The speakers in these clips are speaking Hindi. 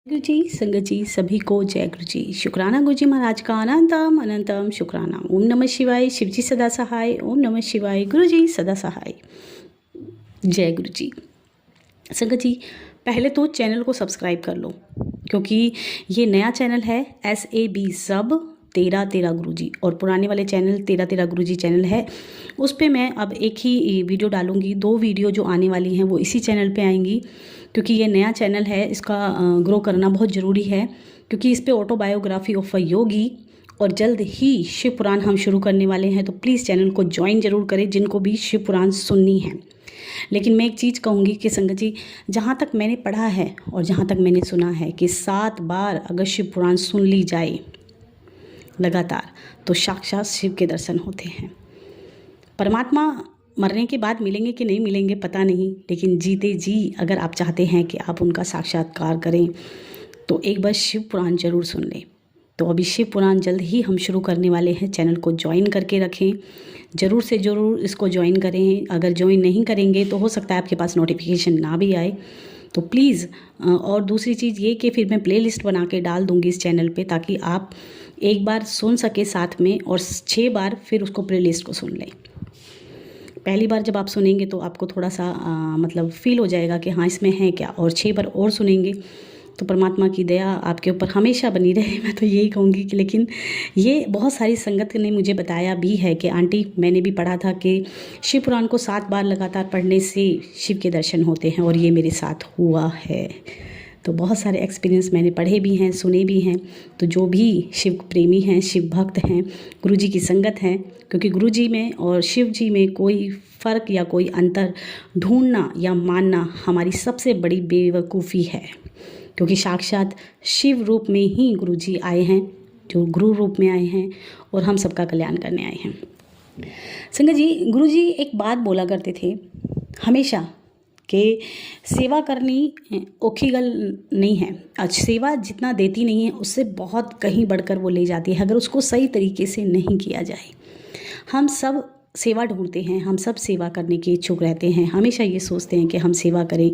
गुरु जी संगत जी सभी को जय गुरु जी। शुक्राना गुरु जी महाराज का अनंतम अनंतम शुक्राना। ओम नमः शिवाय। शिव जी सदा सहाय। ओम नमः शिवाय। गुरु जी सदा सहाय। जय गुरु जी। संगत जी पहले तो चैनल को सब्सक्राइब कर लो, क्योंकि ये नया चैनल है SAB सब 13 गुरु जी, और पुराने वाले चैनल 13 गुरु जी चैनल है। उस पर मैं अब एक ही वीडियो डालूंगी। 2 वीडियो जो आने वाली हैं वो इसी चैनल पे आएंगी, क्योंकि ये नया चैनल है, इसका ग्रो करना बहुत ज़रूरी है। क्योंकि इस पे ऑटोबायोग्राफी ऑफ अ योगी और जल्द ही शिव पुराण हम शुरू करने वाले हैं, तो प्लीज़ चैनल को ज्वाइन जरूर करें जिनको भी शिव पुराण सुननी है। लेकिन मैं एक चीज़ कहूँगी कि संगत जी, जहाँ तक मैंने पढ़ा है और जहाँ तक मैंने सुना है कि 7 बार अगर शिव पुराण सुन ली जाए लगातार तो साक्षात शिव के दर्शन होते हैं। परमात्मा मरने के बाद मिलेंगे कि नहीं मिलेंगे पता नहीं, लेकिन जीते जी अगर आप चाहते हैं कि आप उनका साक्षात्कार करें तो एक बार शिव पुराण जरूर सुन लें। तो अभी शिव पुराण जल्द ही हम शुरू करने वाले हैं। चैनल को ज्वाइन करके रखें, ज़रूर से ज़रूर इसको ज्वाइन करें। अगर ज्वाइन नहीं करेंगे तो हो सकता है आपके पास नोटिफिकेशन ना भी आए, तो प्लीज़। और दूसरी चीज़ ये कि फिर मैं प्लेलिस्ट बना के डाल दूँगी इस चैनल पे, ताकि आप एक बार सुन सके साथ में और 6 बार फिर उसको प्लेलिस्ट को सुन लें। पहली बार जब आप सुनेंगे तो आपको थोड़ा सा मतलब फील हो जाएगा कि हाँ इसमें है क्या, और 6 बार और सुनेंगे तो परमात्मा की दया आपके ऊपर हमेशा बनी रहे। मैं तो यही कहूँगी कि लेकिन ये बहुत सारी संगत ने मुझे बताया भी है कि आंटी मैंने भी पढ़ा था कि शिव पुराण को 7 बार लगातार पढ़ने से शिव के दर्शन होते हैं, और ये मेरे साथ हुआ है। तो बहुत सारे एक्सपीरियंस मैंने पढ़े भी हैं, सुने भी हैं। तो जो भी शिव प्रेमी हैं, शिव भक्त हैं, गुरु जी की संगत हैं, क्योंकि गुरु जी में और शिव जी में कोई फ़र्क या कोई अंतर ढूंढना या मानना हमारी सबसे बड़ी बेवकूफ़ी है। क्योंकि साक्षात शिव रूप में ही गुरु जी आए हैं, जो गुरु रूप में आए हैं और हम सबका कल्याण करने आए हैं। संगत जी, गुरु जी एक बात बोला करते थे हमेशा कि सेवा करनी औखी गल नहीं है। आज सेवा जितना देती नहीं है उससे बहुत कहीं बढ़कर वो ले जाती है, अगर उसको सही तरीके से नहीं किया जाए। हम सब सेवा ढूंढते हैं, हम सब सेवा करने के इच्छुक रहते हैं, हमेशा ये सोचते हैं कि हम सेवा करें,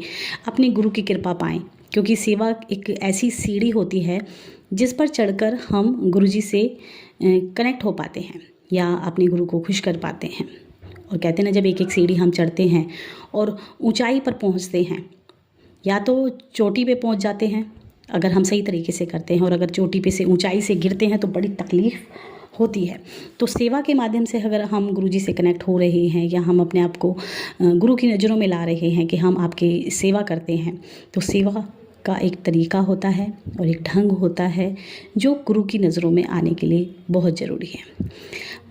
अपने गुरु की कृपा पाएं। क्योंकि सेवा एक ऐसी सीढ़ी होती है जिस पर चढ़कर हम गुरु जी से कनेक्ट हो पाते हैं या अपने गुरु को खुश कर पाते हैं। और कहते हैं ना, जब एक एक सीढ़ी हम चढ़ते हैं और ऊंचाई पर पहुंचते हैं, या तो चोटी पे पहुंच जाते हैं अगर हम सही तरीके से करते हैं, और अगर चोटी पे से ऊंचाई से गिरते हैं तो बड़ी तकलीफ़ होती है। तो सेवा के माध्यम से अगर हम गुरु जी से कनेक्ट हो रहे हैं या हम अपने आप को गुरु की नज़रों में ला रहे हैं कि हम आपकी सेवा करते हैं, तो सेवा का एक तरीका होता है और एक ढंग होता है जो गुरु की नज़रों में आने के लिए बहुत ज़रूरी है।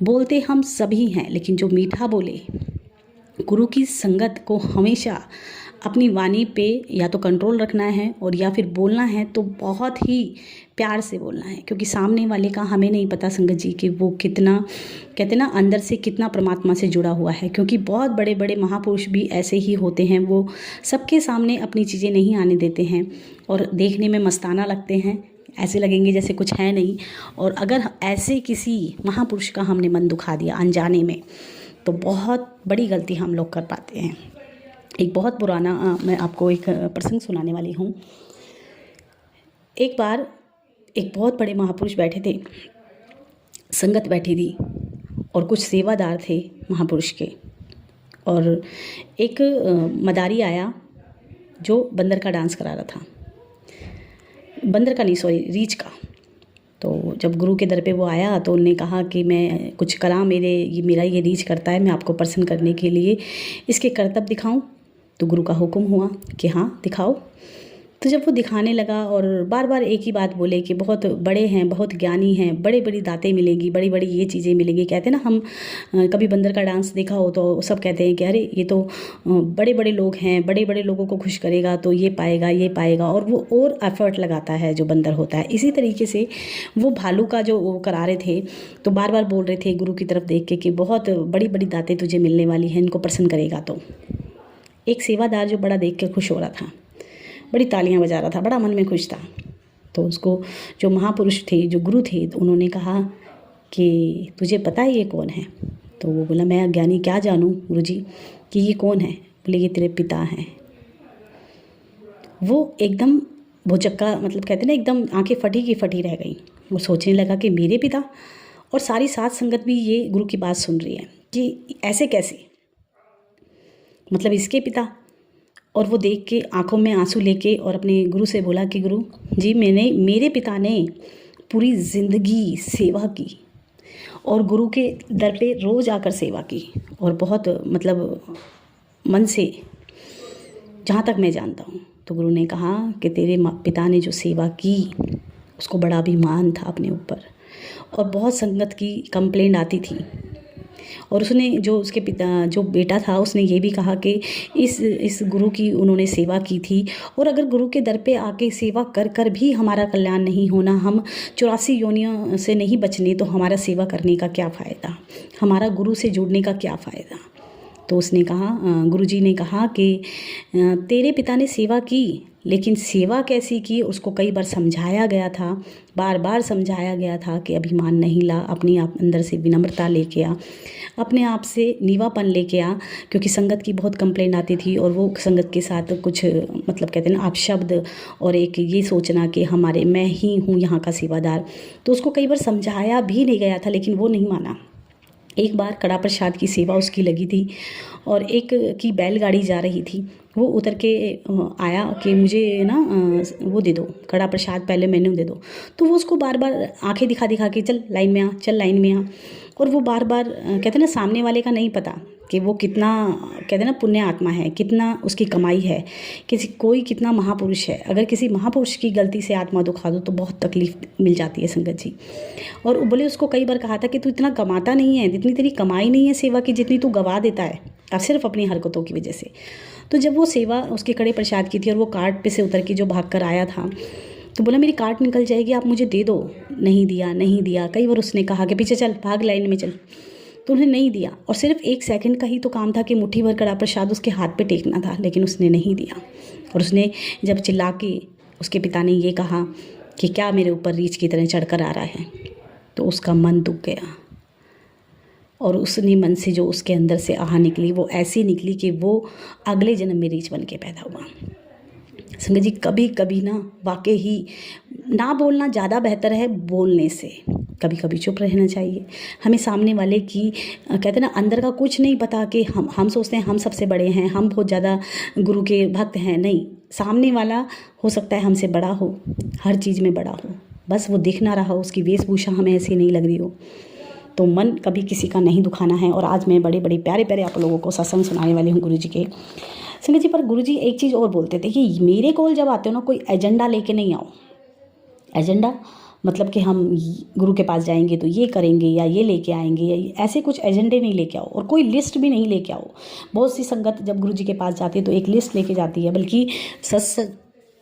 बोलते हम सभी हैं, लेकिन जो मीठा बोले, गुरु की संगत को हमेशा अपनी वाणी पे या तो कंट्रोल रखना है, और या फिर बोलना है तो बहुत ही प्यार से बोलना है। क्योंकि सामने वाले का हमें नहीं पता संगत जी कि वो कितना, कहते ना, अंदर से कितना परमात्मा से जुड़ा हुआ है। क्योंकि बहुत बड़े बड़े महापुरुष भी ऐसे ही होते हैं, वो सबके सामने अपनी चीज़ें नहीं आने देते हैं और देखने में मस्ताना लगते हैं, ऐसे लगेंगे जैसे कुछ है नहीं। और अगर ऐसे किसी महापुरुष का हमने मन दुखा दिया अनजाने में, तो बहुत बड़ी गलती हम लोग कर पाते हैं। एक बहुत पुराना मैं आपको एक प्रसंग सुनाने वाली हूँ। एक बार एक बहुत बड़े महापुरुष बैठे थे, संगत बैठी थी और कुछ सेवादार थे महापुरुष के, और एक मदारी आया जो बंदर का डांस करा रहा था। बंदर का नहीं, सॉरी, रीछ का। तो जब गुरु के दर पे वो आया तो उन्होंने कहा कि मैं कुछ कला मेरा ये रीछ करता है, मैं आपको प्रसन्न करने के लिए इसके करतब दिखाऊं। तो गुरु का हुक्म हुआ कि हाँ दिखाओ। तो जब वो दिखाने लगा और बार बार एक ही बात बोले कि बहुत बड़े हैं, बहुत ज्ञानी हैं, बड़ी बड़ी दातें मिलेंगी, बड़ी बड़ी ये चीज़ें मिलेंगी। कहते हैं ना, हम कभी बंदर का डांस देखा हो तो सब कहते हैं कि अरे ये तो बड़े बड़े लोग हैं, बड़े बड़े लोगों को खुश करेगा तो ये पाएगा ये पाएगा, और वो और एफर्ट लगाता है जो बंदर होता है। इसी तरीके से वो भालू का जो वो करा रहे थे, तो बार बार बोल रहे थे गुरु की तरफ देख के कि बहुत बड़ी बड़ी दातें तुझे मिलने वाली हैं, इनको प्रसन्न करेगा। तो एक सेवादार जो बड़ा देख के खुश हो रहा था, बड़ी तालियां बजा रहा था, बड़ा मन में खुश था। तो उसको जो महापुरुष थे, जो गुरु थे, तो उन्होंने कहा कि तुझे पता है ये कौन है? तो वो बोला, मैं अज्ञानी क्या जानूं गुरु जी कि ये कौन है? बोले, ये तेरे पिता हैं। वो एकदम भुचक्का, मतलब कहते हैं ना, एकदम आंखें फटी की फटी रह गई। वो सोचने लगा कि मेरे पिता और सारी साथ संगत भी ये गुरु की बात सुन रही है कि ऐसे कैसे, मतलब इसके पिता। और वो देख के आंखों में आंसू लेके और अपने गुरु से बोला कि गुरु जी, मेरे पिता ने पूरी ज़िंदगी सेवा की और गुरु के दर पे रोज़ आकर सेवा की, और बहुत मतलब मन से, जहाँ तक मैं जानता हूँ। तो गुरु ने कहा कि तेरे पिता ने जो सेवा की उसको बड़ा अभिमान था अपने ऊपर, और बहुत संगत की कंप्लेंट आती थी। और उसने जो उसके पिता जो बेटा था उसने ये भी कहा कि इस गुरु की उन्होंने सेवा की थी, और अगर गुरु के दर पे आके सेवा कर कर भी हमारा कल्याण नहीं होना, हम 84 योनियों से नहीं बचने, तो हमारा सेवा करने का क्या फ़ायदा, हमारा गुरु से जुड़ने का क्या फ़ायदा। तो उसने कहा, गुरुजी ने कहा कि तेरे पिता ने सेवा की, लेकिन सेवा कैसी की उसको कई बार समझाया गया था, बार बार समझाया गया था कि अभिमान नहीं ला, अपने आप अंदर से विनम्रता लेके आ, अपने आप से नीवापन लेके आ, क्योंकि संगत की बहुत कंप्लेंट आती थी। और वो संगत के साथ कुछ मतलब कहते हैं ना अपशब्द, और एक ये सोचना कि मैं ही हूँ यहाँ का सेवादार। तो उसको कई बार समझाया भी नहीं गया था, लेकिन वो नहीं माना। एक बार कड़ा प्रसाद की सेवा उसकी लगी थी, और एक की बैलगाड़ी जा रही थी, वो उतर के आया कि मुझे ना वो दे दो, कड़ा प्रसाद पहले मेन्यू दे दो। तो वो उसको बार बार आंखें दिखा दिखा के चल लाइन में आ, चल लाइन में आ। और वो बार बार कहते हैं ना, सामने वाले का नहीं पता कि वो कितना कहते हैं ना पुण्य आत्मा है, कितना उसकी कमाई है, कोई कितना महापुरुष है। अगर किसी महापुरुष की गलती से आत्मा दुखा दो तो बहुत तकलीफ मिल जाती है संगत जी। और बोले उसको कई बार कहा था कि तू इतना कमाता नहीं है, जितनी तेरी कमाई नहीं है सेवा की, जितनी तू गवा देता है, और सिर्फ अपनी हरकतों की वजह से। तो जब वो सेवा उसके कड़े प्रसाद की थी और वो कार्ट पे से उतर के जो भाग कर आया था, तो बोला मेरी कार्ट निकल जाएगी, आप मुझे दे दो। नहीं दिया, नहीं दिया। कई बार उसने कहा कि पीछे चल, भाग लाइन में चल, तो उन्हें नहीं दिया। और सिर्फ 1 सेकंड का ही तो काम था कि मुट्ठी भर कड़ा प्रसाद उसके हाथ पे टेकना था, लेकिन उसने नहीं दिया। और उसने जब चिल्ला के उसके पिता ने ये कहा कि क्या मेरे ऊपर रीछ की तरह चढ़कर आ रहा है, तो उसका मन दुख गया। और उसने मन से जो उसके अंदर से आह निकली वो ऐसी निकली कि वो अगले जन्म में रीछ बन के पैदा हुआ। संगत जी, कभी कभी ना वाकई ही ना बोलना ज़्यादा बेहतर है बोलने से। कभी कभी चुप रहना चाहिए। हमें सामने वाले की कहते हैं ना अंदर का कुछ नहीं पता कि हम सोचते हैं हम सबसे बड़े हैं, हम बहुत ज़्यादा गुरु के भक्त हैं। नहीं, सामने वाला हो सकता है हमसे बड़ा हो, हर चीज़ में बड़ा हो, बस वो दिख ना रहा हो, उसकी वेशभूषा हमें ऐसी नहीं लग रही हो। तो मन कभी किसी का नहीं दुखाना है। और आज मैं बड़े बड़े प्यारे प्यारे आप लोगों को सत्संग सुनाने वाली हूँ गुरु जी के। संगत जी, पर गुरु जी एक चीज़ और बोलते थे कि मेरे कोल जब आते हो ना, कोई एजेंडा लेके नहीं आओ। एजेंडा मतलब कि हम गुरु के पास जाएंगे तो ये करेंगे या ये लेके आएंगे, या ऐसे कुछ एजेंडे नहीं लेके आओ, और कोई लिस्ट भी नहीं लेके आओ। बहुत सी संगत जब गुरु जी के पास जाती है तो एक लिस्ट लेके जाती है, बल्कि सत्संग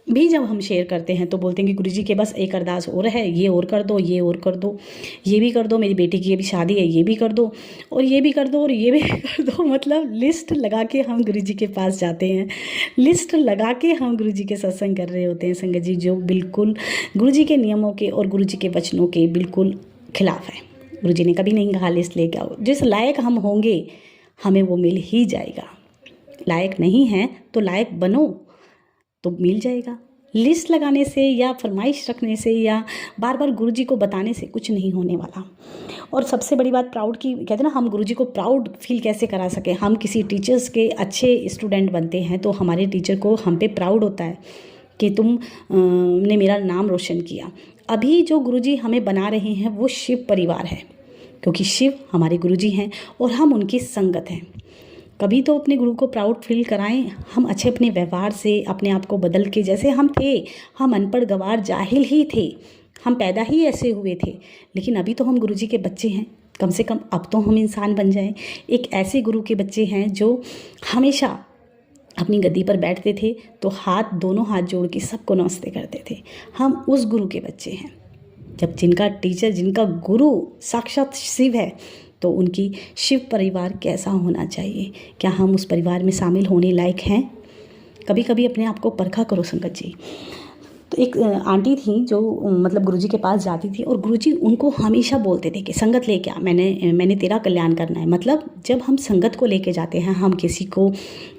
भी जब हम शेयर करते हैं तो बोलते हैं कि गुरु जी के बस एक अरदास और है, ये और कर दो, ये और कर दो, ये भी कर दो, मेरी बेटी की ये भी शादी है, ये भी कर दो, और ये भी कर दो, और ये भी कर दो। मतलब लिस्ट लगा के हम गुरु जी के पास जाते हैं, लिस्ट लगा के हम गुरु जी के सत्संग कर रहे होते हैं संगत जी, जो बिल्कुल गुरु जी के नियमों के और गुरु जी के वचनों के बिल्कुल खिलाफ है। गुरु जी ने कभी नहीं कहा लिस्ट लेके आओ। जिस लायक हम होंगे हमें वो मिल ही जाएगा। लायक नहीं है तो लायक बनो तो मिल जाएगा। लिस्ट लगाने से या फरमाइश रखने से या बार बार गुरु जी को बताने से कुछ नहीं होने वाला। और सबसे बड़ी बात प्राउड की, कहते हैं ना, हम गुरु जी को प्राउड फील कैसे करा सकें। हम किसी टीचर्स के अच्छे स्टूडेंट बनते हैं तो हमारे टीचर को हम पे प्राउड होता है कि तुम ने मेरा नाम रोशन किया। अभी जो गुरु जी हमें बना रहे हैं वो शिव परिवार है, क्योंकि शिव हमारे गुरु जी हैं और हम उनकी संगत हैं। कभी तो अपने गुरु को प्राउड फील कराएं। हम अच्छे अपने व्यवहार से अपने आप को बदल के, जैसे हम थे, हम अनपढ़ गंवार जाहिल ही थे, हम पैदा ही ऐसे हुए थे, लेकिन अभी तो हम गुरु जी के बच्चे हैं। कम से कम अब तो हम इंसान बन जाएं। एक ऐसे गुरु के बच्चे हैं जो हमेशा अपनी गद्दी पर बैठते थे तो दोनों हाथ जोड़ के सबको नमस्ते करते थे। हम उस गुरु के बच्चे हैं। जब जिनका टीचर, जिनका गुरु साक्षात शिव है, तो उनकी शिव परिवार कैसा होना चाहिए। क्या हम उस परिवार में शामिल होने लायक हैं? कभी कभी अपने आप को परखा करो संगत जी। तो एक आंटी थी जो मतलब गुरुजी के पास जाती थी और गुरुजी उनको हमेशा बोलते थे कि संगत लेके आ, मैंने तेरा कल्याण करना है। मतलब जब हम संगत को लेके जाते हैं, हम किसी को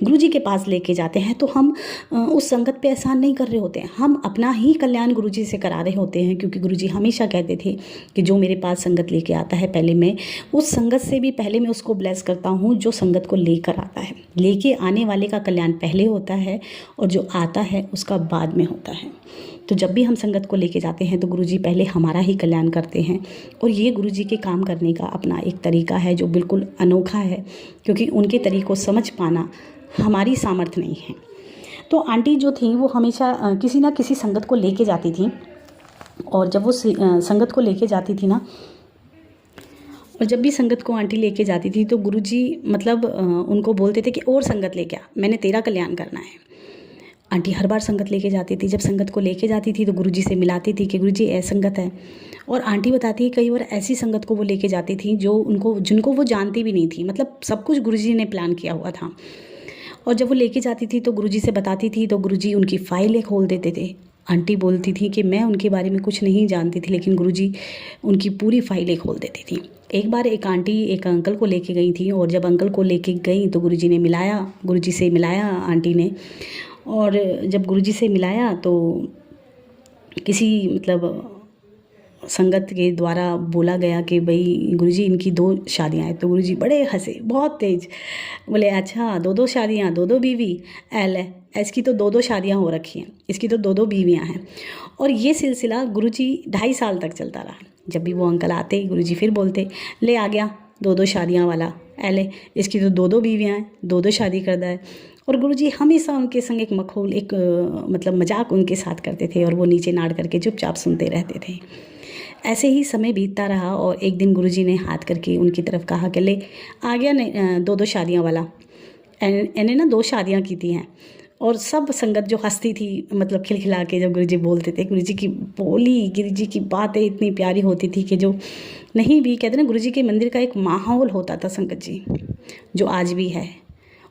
गुरुजी के पास लेके जाते हैं, तो हम उस संगत पे एहसान नहीं कर रहे होते हैं, हम अपना ही कल्याण गुरुजी से करा रहे होते हैं। क्योंकि गुरुजी हमेशा कहते थे कि जो मेरे पास संगत लेके आता है, पहले मैं उस संगत से भी पहले मैं उसको ब्लेस करता हूँ जो संगत को लेकर आता है। लेके आने वाले का कल्याण पहले होता है और जो आता है उसका बाद में होता है। तो जब भी हम संगत को लेके जाते हैं तो गुरुजी पहले हमारा ही कल्याण करते हैं। और ये गुरुजी के काम करने का अपना एक तरीका है जो बिल्कुल अनोखा है, क्योंकि उनके तरीक़ों समझ पाना हमारी सामर्थ्य नहीं है। तो आंटी जो थी वो हमेशा किसी ना किसी संगत को लेके जाती थी, और जब वो संगत को लेके जाती थी ना, और जब भी संगत को आंटी लेके जाती थी तो गुरुजी मतलब उनको बोलते थे कि और संगत लेके आ, मैंने तेरा कल्याण करना है। आंटी हर बार संगत लेके जाती थी। जब संगत को लेके जाती थी तो गुरुजी से मिलाती थी कि गुरुजी ऐसी संगत है। और आंटी बताती है कई बार ऐसी संगत को वो लेके जाती थी जिनको वो जानती भी नहीं थी। मतलब सब कुछ गुरुजी ने प्लान किया हुआ था। और जब वो लेके जाती थी तो गुरुजी से बताती थी तो गुरुजी उनकी फाइलें खोल देते थे। आंटी बोलती थी कि मैं उनके बारे में कुछ नहीं जानती थी, लेकिन गुरुजी उनकी पूरी फाइलें खोल देती थी। एक बार एक आंटी एक अंकल को लेके गई थी, और जब अंकल को लेके गई तो गुरुजी से मिलाया आंटी ने। और जब गुरुजी से मिलाया तो किसी मतलब संगत के द्वारा बोला गया कि भाई गुरुजी इनकी 2 शादियां हैं। तो गुरुजी बड़े हंसे, बहुत तेज, बोले अच्छा 2 शादियां, 2 बीवी, एल है, इसकी तो 2 शादियां हो रखी हैं, इसकी तो 2 बीवियां हैं। और ये सिलसिला गुरुजी 2.5 साल तक चलता रहा। जब भी वो अंकल आते गुरुजी फिर बोलते ले आ गया 2 शादियां वाला, एले इसकी तो 2 बीवियां हैं, 2 शादी करता है। और गुरुजी हमेशा उनके संग एक मतलब मजाक उनके साथ करते थे, और वो नीचे नाड़ करके चुपचाप सुनते रहते थे। ऐसे ही समय बीतता रहा, और एक दिन गुरुजी ने हाथ करके उनकी तरफ कहा कि ले आ गया 2 शादियां वाला, इन्हें ना 2 शादियां की थी हैं। और सब संगत जो हंसती थी, मतलब खिलखिला के जब गुरुजी बोलते थे, गुरुजी की बातें इतनी प्यारी होती थी कि जो नहीं भी कहते ना, गुरुजी के मंदिर का एक माहौल होता था संगत जी, जो आज भी है।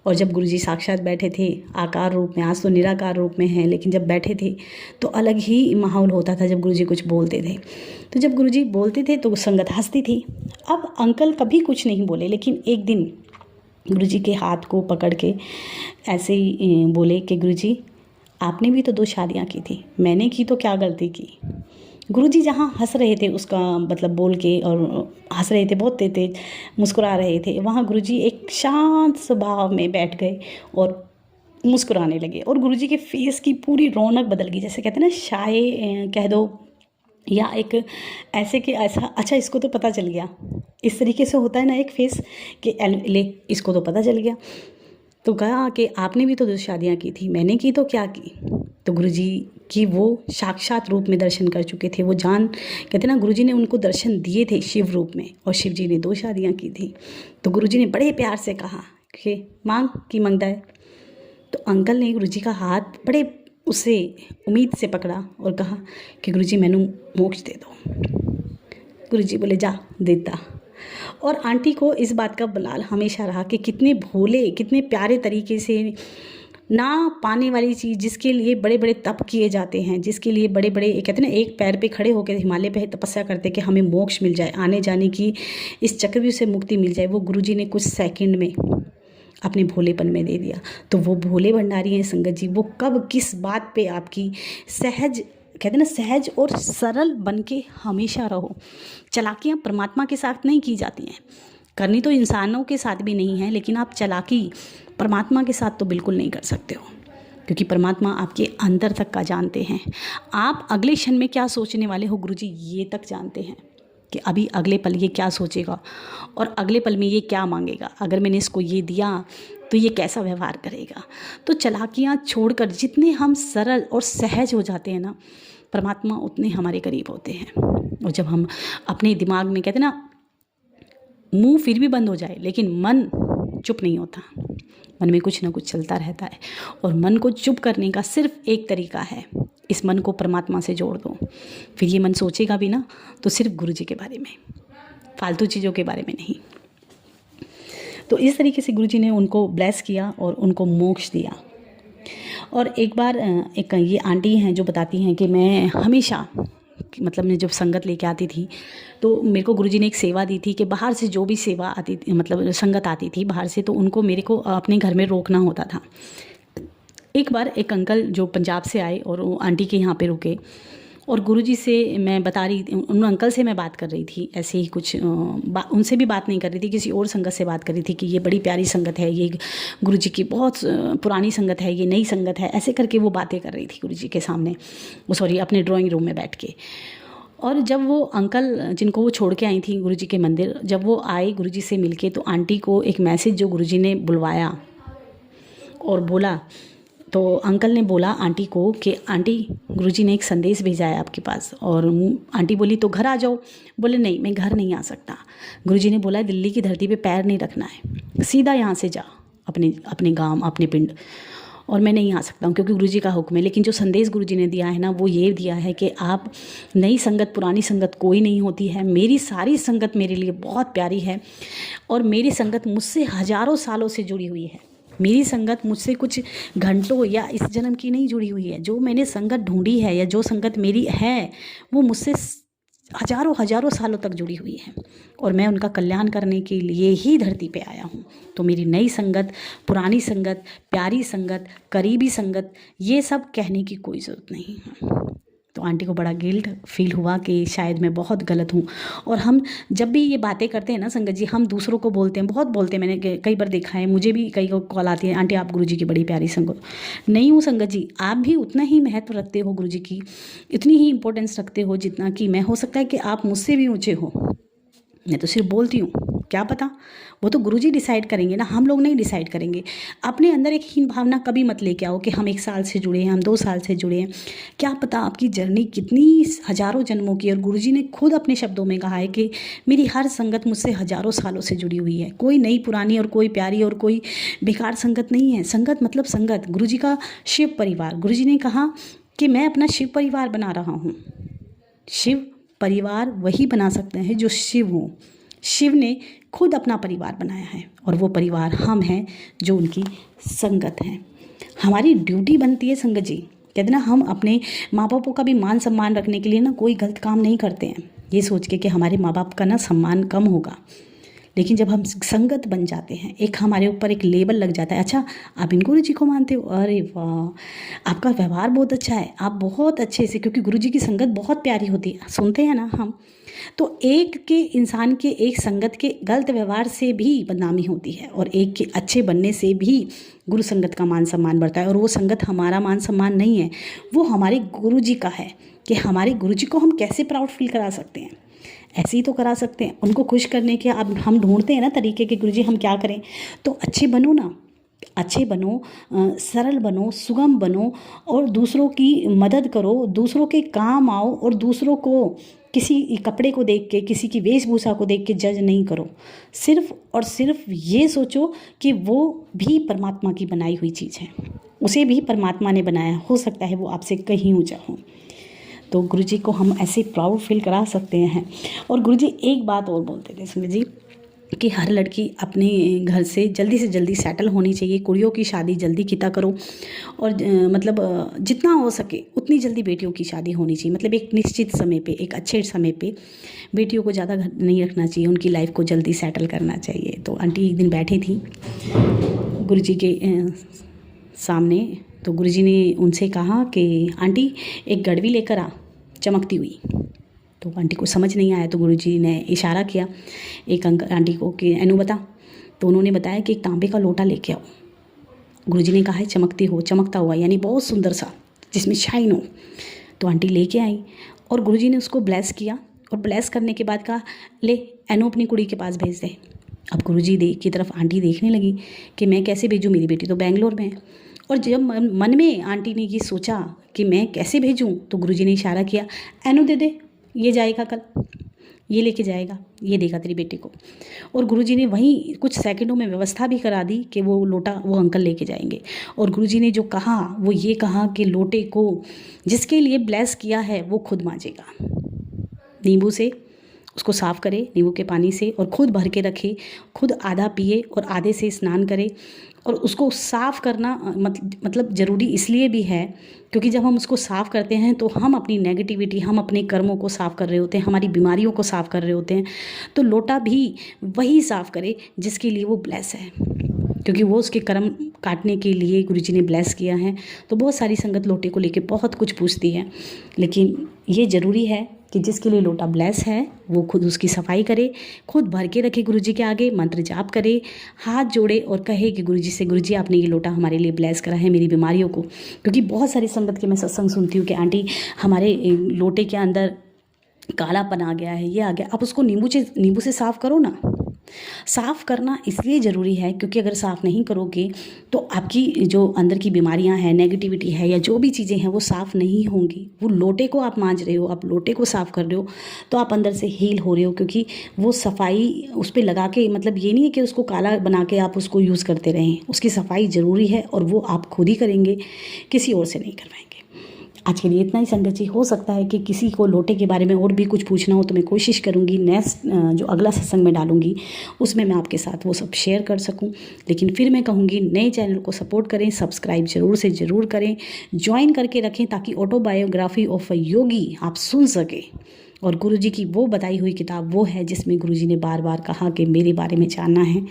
और जब गुरुजी साक्षात बैठे थे आकार रूप में, आज तो निराकार रूप में हैं, लेकिन जब बैठे थे तो अलग ही माहौल होता था जब गुरुजी कुछ बोलते थे। तो जब गुरुजी बोलते थे तो संगत हंसती थी। अब अंकल कभी कुछ नहीं बोले, लेकिन एक दिन गुरुजी के हाथ को पकड़ के ऐसे ही बोले कि गुरुजी आपने भी तो 2 शादियां की थी, मैंने की तो क्या गलती की। गुरुजी जहाँ हंस रहे थे उसका मतलब बोल के, और हंस रहे थे बहुत तेज मुस्कुरा रहे थे, वहाँ गुरुजी एक शांत स्वभाव में बैठ गए और मुस्कुराने लगे। और गुरुजी के फेस की पूरी रौनक बदल गई, जैसे कहते हैं ना शाये कह दो, या एक ऐसे कि ऐसा अच्छा इसको तो पता चल गया, इस तरीके से होता है ना एक फेस कि ले इसको तो पता चल गया। तो कहा कि आपने भी तो 2 शादियां की थी, मैंने की तो क्या की। तो गुरुजी की वो साक्षात रूप में दर्शन कर चुके थे, वो कहते ना गुरुजी ने उनको दर्शन दिए थे शिव रूप में, और शिव जी ने 2 शादियां की थी। तो गुरुजी ने बड़े प्यार से कहा कि मांग की मंगता है। तो अंकल ने गुरुजी का हाथ बड़े उसे उम्मीद से पकड़ा और कहा कि गुरुजी मैनू मोक्ष दे दो। गुरुजी बोले जा देता। और आंटी को इस बात का बलाल हमेशा रहा कि कितने भोले, कितने प्यारे तरीके से ना पाने वाली चीज़, जिसके लिए बड़े बड़े तप किए जाते हैं, जिसके लिए बड़े बड़े कहते हैं ना एक पैर पे खड़े होकर हिमालय पे तपस्या करते कि हमें मोक्ष मिल जाए, आने जाने की इस चक्रव्यूह से मुक्ति मिल जाए, वो गुरुजी ने कुछ सेकंड में अपने भोलेपन में दे दिया। तो वो भोले भंडारी हैं संगत जी, वो कब किस बात पे आपकी सहज, कहते हैं ना सहज और सरल बन के हमेशा रहो। चालाकियाँ परमात्मा के साथ नहीं की जाती हैं, करनी तो इंसानों के साथ भी नहीं है, लेकिन आप चालाकी परमात्मा के साथ तो बिल्कुल नहीं कर सकते हो, क्योंकि परमात्मा आपके अंदर तक का जानते हैं। आप अगले क्षण में क्या सोचने वाले हो गुरुजी ये तक जानते हैं, कि अभी अगले पल ये क्या सोचेगा और अगले पल में ये क्या मांगेगा, अगर मैंने इसको ये दिया तो ये कैसा व्यवहार करेगा। तो चालाकियाँ छोड़कर जितने हम सरल और सहज हो जाते हैं ना, परमात्मा उतने हमारे करीब होते हैं। और जब हम अपने दिमाग में, कहते हैं ना मुंह फिर भी बंद हो जाए लेकिन मन चुप नहीं होता, मन में कुछ ना कुछ चलता रहता है। और मन को चुप करने का सिर्फ एक तरीका है, इस मन को परमात्मा से जोड़ दो। फिर ये मन सोचेगा भी ना तो सिर्फ गुरु जी के बारे में, फालतू चीज़ों के बारे में नहीं। तो इस तरीके से गुरु जी ने उनको ब्लेस किया और उनको मोक्ष दिया। और एक बार एक ये आंटी हैं जो बताती हैं कि मैं हमेशा मतलब मैं जब संगत लेके आती थी तो मेरे को गुरुजी ने एक सेवा दी थी कि बाहर से जो भी सेवा आती थी मतलब संगत आती थी बाहर से, तो उनको मेरे को अपने घर में रोकना होता था। एक बार एक अंकल जो पंजाब से आए और वो आंटी के यहाँ पे रुके और गुरुजी से मैं बता रही थी, उन अंकल से मैं बात कर रही थी ऐसे ही कुछ उनसे भी बात नहीं कर रही थी, किसी और संगत से बात कर रही थी कि ये बड़ी प्यारी संगत है, ये गुरुजी की बहुत पुरानी संगत है, ये नई संगत है, ऐसे करके वो बातें कर रही थी गुरुजी के सामने, वो सॉरी अपने ड्राइंग रूम में बैठ के। और जब वो अंकल जिनको वो छोड़ के आई थी गुरुजी के मंदिर, जब वो आए गुरुजी से मिलके तो आंटी को एक मैसेज जो गुरुजी ने बुलवाया और बोला, तो अंकल ने बोला आंटी को कि आंटी गुरुजी ने एक संदेश भेजा है आपके पास। और आंटी बोली तो घर आ जाओ। बोले नहीं, मैं घर नहीं आ सकता, गुरुजी ने बोला दिल्ली की धरती पे पैर नहीं रखना है, सीधा यहाँ से जा अपने गांव अपने पिंड, और मैं नहीं आ सकता हूँ क्योंकि गुरुजी का हुक्म है। लेकिन जो संदेश गुरुजी ने दिया है ना, वो ये दिया है कि आप नई संगत पुरानी संगत कोई नहीं होती है, मेरी सारी संगत मेरे लिए बहुत प्यारी है और मेरी संगत मुझसे हज़ारों सालों से जुड़ी हुई है। मेरी संगत मुझसे कुछ घंटों या इस जन्म की नहीं जुड़ी हुई है, जो मैंने संगत ढूंढी है या जो संगत मेरी है वो मुझसे हजारों सालों तक जुड़ी हुई है और मैं उनका कल्याण करने के लिए ही धरती पे आया हूँ। तो मेरी नई संगत, पुरानी संगत, प्यारी संगत, करीबी संगत, ये सब कहने की कोई ज़रूरत नहीं है। तो आंटी को बड़ा गिल्ट फील हुआ कि शायद मैं बहुत गलत हूँ। और हम जब भी ये बातें करते हैं ना संगत जी, हम दूसरों को बोलते हैं, बहुत बोलते हैं, मैंने कई बार देखा है, मुझे भी कई कॉल आती है, आंटी आप गुरुजी की बड़ी प्यारी संगत। नहीं हूँ संगत जी, आप भी उतना ही महत्व रखते हो गुरुजी की, इतनी ही इंपॉर्टेंस रखते हो जितना कि मैं। हो सकता है कि आप मुझसे भी ऊँचे हो, मैं तो सिर्फ बोलती हूँ, क्या पता, वो तो गुरुजी डिसाइड करेंगे ना, हम लोग नहीं डिसाइड करेंगे। अपने अंदर एक हीन भावना कभी मत लेके आओ कि हम 1 साल से जुड़े हैं, हम 2 साल से जुड़े हैं। क्या पता आपकी जर्नी कितनी हजारों जन्मों की। और गुरुजी ने खुद अपने शब्दों में कहा है कि मेरी हर संगत मुझसे हजारों सालों से जुड़ी हुई है, कोई नई पुरानी और कोई प्यारी और कोई बेकार संगत नहीं है। संगत मतलब संगत, गुरुजी का शिव परिवार। गुरुजी ने कहा कि मैं अपना शिव परिवार बना रहा हूँ। शिव परिवार वही बना सकते हैं जो शिव हो। शिव ने खुद अपना परिवार बनाया है और वो परिवार हम हैं जो उनकी संगत हैं। हमारी ड्यूटी बनती है संगत जी, कहते ना, हम अपने माँ बापों का भी मान सम्मान रखने के लिए ना कोई गलत काम नहीं करते हैं ये सोच के कि हमारे माँ बाप का ना सम्मान कम होगा। लेकिन जब हम संगत बन जाते हैं, एक हमारे ऊपर एक लेबल लग जाता है, अच्छा आप इन गुरुजी को मानते हो, अरे वाह आपका व्यवहार बहुत अच्छा है, आप बहुत अच्छे से, क्योंकि गुरुजी की संगत बहुत प्यारी होती है, सुनते हैं ना हम। तो एक के इंसान के एक संगत के गलत व्यवहार से भी बदनामी होती है और एक के अच्छे बनने से भी गुरु संगत का मान सम्मान बढ़ता है। और वो संगत हमारा मान सम्मान नहीं है, वो हमारे गुरुजी का है कि हमारे गुरुजी को हम कैसे प्राउड फील करा सकते हैं। ऐसे ही तो करा सकते हैं, उनको खुश करने के अब हम ढूंढते हैं ना तरीके कि गुरुजी हम क्या करें। तो अच्छे बनो ना, अच्छे बनो, सरल बनो, सुगम बनो और दूसरों की मदद करो, दूसरों के काम आओ और दूसरों को किसी कपड़े को देख के, किसी की वेशभूषा को देख के जज नहीं करो। सिर्फ और सिर्फ ये सोचो कि वो भी परमात्मा की बनाई हुई चीज़ है, उसे भी परमात्मा ने बनाया, हो सकता है वो आपसे कहीं ऊँचा हो। तो गुरुजी को हम ऐसे प्राउड फील करा सकते हैं। और गुरुजी एक बात और बोलते थे सुमित जी कि हर लड़की अपने घर से जल्दी सेटल होनी चाहिए, कुड़ियों की शादी जल्दी किया करो और मतलब जितना हो सके उतनी जल्दी बेटियों की शादी होनी चाहिए। मतलब एक निश्चित समय पे, एक अच्छे समय पे बेटियों को ज़्यादा घर नहीं रखना चाहिए, उनकी लाइफ को जल्दी सेटल करना चाहिए। तो आंटी एक दिन बैठी थी गुरुजी के सामने, तो गुरुजी ने उनसे कहा कि आंटी एक गड़वी लेकर आ, चमकती हुई। तो आंटी को समझ नहीं आया तो गुरुजी ने इशारा किया एक आंटी को कि एनु बता। तो उन्होंने बताया कि एक तांबे का लोटा लेके आओ। गुरुजी ने कहा है चमकती हो, चमकता हुआ यानी बहुत सुंदर सा जिसमें शाइन हो। तो आंटी लेके आई और गुरुजी ने उसको ब्लेस किया और ब्लेस करने के बाद कहा ले एनु अपनी कुड़ी के पास भेज दे। अब गुरुजी की तरफ आंटी देखने लगी कि मैं कैसे भेजूँ, मेरी बेटी तो बेंगलोर में है। और जब मन में आंटी ने ये सोचा कि मैं कैसे भेजूँ, तो गुरुजी ने इशारा किया एनु दे दे, ये जाएगा कल, ये लेके जाएगा, ये देगा तेरी बेटी को। और गुरुजी ने वहीं कुछ सेकंडों में व्यवस्था भी करा दी कि वो लोटा वो अंकल लेके जाएंगे। और गुरुजी ने जो कहा वो ये कहा कि लोटे को जिसके लिए ब्लेस किया है वो खुद मांजेगा नींबू से उसको साफ़ करे नींबू के पानी से और खुद भर के रखे, खुद आधा पिए और आधे से स्नान करे। और उसको साफ़ करना मतलब ज़रूरी इसलिए भी है क्योंकि जब हम उसको साफ़ करते हैं तो हम अपनी नेगेटिविटी, हम अपने कर्मों को साफ़ कर रहे होते हैं, हमारी बीमारियों को साफ़ कर रहे होते हैं। तो लोटा भी वही साफ़ करे जिसके लिए वो ब्लेस है, क्योंकि वो उसके कर्म काटने के लिए गुरुजी ने ब्लेस किया है। तो बहुत सारी संगत लोटे को लेके बहुत कुछ पूछती है, लेकिन ये ज़रूरी है कि जिसके लिए लोटा ब्लेस है वो खुद उसकी सफाई करे, खुद भर के रखे गुरुजी के आगे, मंत्र जाप करे, हाथ जोड़े और कहे कि गुरुजी से, गुरुजी आपने ये लोटा हमारे लिए ब्लेस करा है मेरी बीमारियों को। क्योंकि बहुत सारी संगत के मैं सत्संग सुनती हूँ कि आंटी हमारे लोटे के अंदर कालापन आ गया है, ये आ गया। आप उसको नींबू से साफ़ करो ना। साफ़ करना इसलिए ज़रूरी है क्योंकि अगर साफ़ नहीं करोगे तो आपकी जो अंदर की बीमारियां हैं, नेगेटिविटी है या जो भी चीज़ें हैं वो साफ़ नहीं होंगी। वो लोटे को आप मांज रहे हो, आप लोटे को साफ़ कर रहे हो तो आप अंदर से हील हो रहे हो, क्योंकि वो सफाई उस पर लगा के, मतलब ये नहीं है कि उसको काला बना के आप उसको यूज़ करते रहें। उसकी सफाई ज़रूरी है और वो आप खुद ही करेंगे, किसी और से नहीं करवाएंगे। आज के लिए इतना ही संगत जी। हो सकता है कि किसी को लोटे के बारे में और भी कुछ पूछना हो तो मैं कोशिश करूँगी नेक्स्ट जो अगला सत्संग में डालूँगी उसमें मैं आपके साथ वो सब शेयर कर सकूँ। लेकिन फिर मैं कहूँगी नए चैनल को सपोर्ट करें, सब्सक्राइब ज़रूर से ज़रूर करें, ज्वाइन करके रखें ताकि ऑटोबायोग्राफी ऑफ अ योगी आप सुन सकें। और गुरुजी की वो बताई हुई किताब वो है जिसमें गुरुजी ने बार बार कहा कि मेरे बारे में जानना है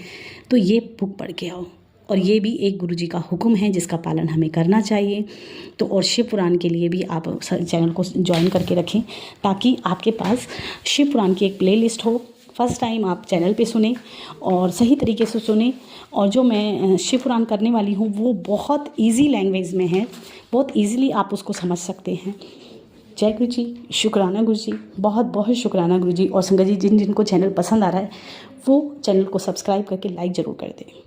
तो ये बुक पढ़ के आओ। और ये भी एक गुरुजी का हुक्म है जिसका पालन हमें करना चाहिए। तो और शिव पुराण के लिए भी आप चैनल को ज्वाइन करके रखें ताकि आपके पास शिव पुराण की एक प्लेलिस्ट हो। फर्स्ट टाइम आप चैनल पे सुने और सही तरीके से सुने। और जो मैं शिव पुराण करने वाली हूँ वो बहुत ईजी लैंग्वेज में है, बहुत ईजीली आप उसको समझ सकते हैं। जय गुरु जी, शुक्राना गुरु जी, बहुत बहुत शुक्राना गुरु जी। और संगत जी जिनको चैनल पसंद आ रहा है वो चैनल को सब्सक्राइब करके लाइक ज़रूर कर दें।